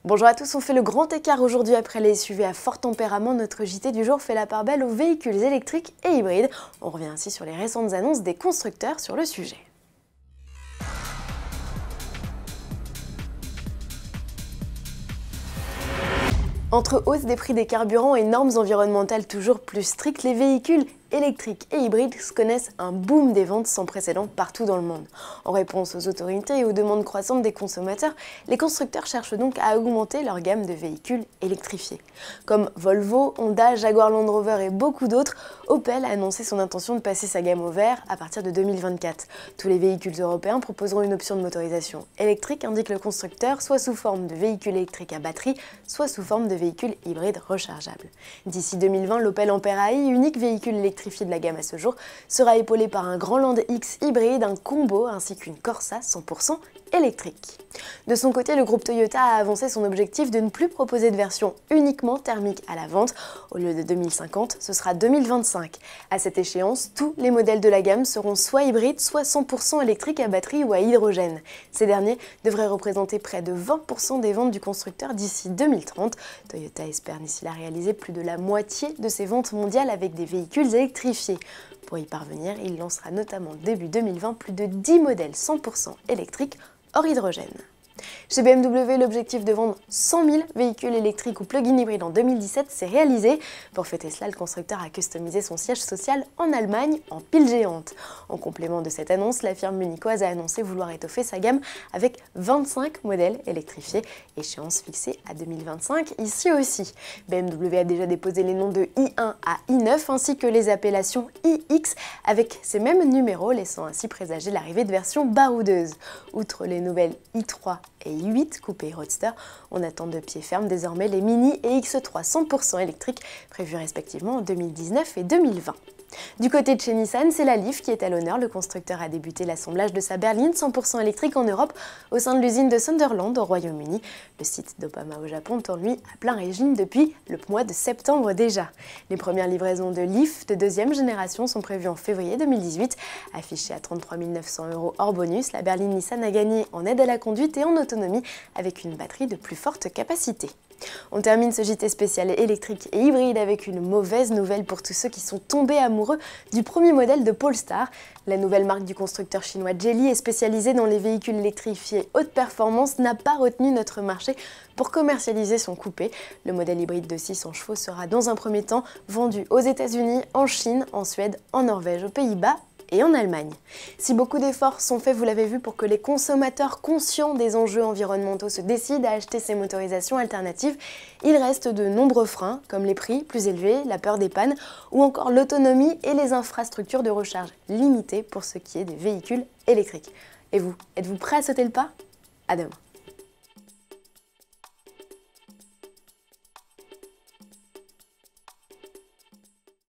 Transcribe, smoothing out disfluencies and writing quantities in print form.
Bonjour à tous, on fait le grand écart aujourd'hui après les SUV à fort tempérament. Notre JT du jour fait la part belle aux véhicules électriques et hybrides. On revient ainsi sur les récentes annonces des constructeurs sur le sujet. Entre hausse des prix des carburants et normes environnementales toujours plus strictes, les véhicules électriques et hybrides connaissent un boom des ventes sans précédent partout dans le monde. En réponse aux autorités et aux demandes croissantes des consommateurs, les constructeurs cherchent donc à augmenter leur gamme de véhicules électrifiés. Comme Volvo, Honda, Jaguar Land Rover et beaucoup d'autres, Opel a annoncé son intention de passer sa gamme au vert à partir de 2024. Tous les véhicules européens proposeront une option de motorisation électrique, indique le constructeur, soit sous forme de véhicules électriques à batterie, soit sous forme de véhicules hybrides rechargeables. D'ici 2020, l'Opel Ampera-i, unique véhicule électrifié de la gamme à ce jour, sera épaulé par un Grand Land X hybride, un combo ainsi qu'une Corsa 100% électrique. De son côté, le groupe Toyota a avancé son objectif de ne plus proposer de version uniquement thermique à la vente. Au lieu de 2050, ce sera 2025. À cette échéance, tous les modèles de la gamme seront soit hybrides, soit 100% électriques à batterie ou à hydrogène. Ces derniers devraient représenter près de 20% des ventes du constructeur d'ici 2030. Toyota espère d'ici là réaliser plus de la moitié de ses ventes mondiales avec des véhicules électrifiés. Pour y parvenir, il lancera notamment début 2020 plus de 10 modèles 100% électriques hors hydrogène. Chez BMW, l'objectif de vendre 100 000 véhicules électriques ou plug-in hybrides en 2017 s'est réalisé. Pour fêter cela, le constructeur a customisé son siège social en Allemagne en pile géante. En complément de cette annonce, la firme munichoise a annoncé vouloir étoffer sa gamme avec 25 modèles électrifiés, échéance fixée à 2025 ici aussi. BMW a déjà déposé les noms de i1 à i9 ainsi que les appellations iX avec ces mêmes numéros, laissant ainsi présager l'arrivée de versions baroudeuses. Outre les nouvelles i3 et i8 coupé roadster, on attend de pied ferme désormais les Mini et X3 100% électriques prévus respectivement en 2019 et 2020. Du côté de chez Nissan, c'est la Leaf qui est à l'honneur. Le constructeur a débuté l'assemblage de sa berline 100% électrique en Europe au sein de l'usine de Sunderland au Royaume-Uni. Le site d'Opama au Japon tourne lui à plein régime depuis le mois de septembre déjà. Les premières livraisons de Leaf de deuxième génération sont prévues en février 2018. Affichée à 33 900 € hors bonus, la berline Nissan a gagné en aide à la conduite et en autonomie avec une batterie de plus forte capacité. On termine ce JT spécial électrique et hybride avec une mauvaise nouvelle pour tous ceux qui sont tombés amoureux du premier modèle de Polestar. La nouvelle marque du constructeur chinois Geely est spécialisée dans les véhicules électrifiés haute performance, n'a pas retenu notre marché pour commercialiser son coupé. Le modèle hybride de 600 chevaux sera dans un premier temps vendu aux États-Unis, en Chine, en Suède, en Norvège, aux Pays-Bas et en Allemagne. Si beaucoup d'efforts sont faits, vous l'avez vu, pour que les consommateurs conscients des enjeux environnementaux se décident à acheter ces motorisations alternatives, il reste de nombreux freins, comme les prix plus élevés, la peur des pannes, ou encore l'autonomie et les infrastructures de recharge limitées pour ce qui est des véhicules électriques. Et vous, êtes-vous prêts à sauter le pas? À demain.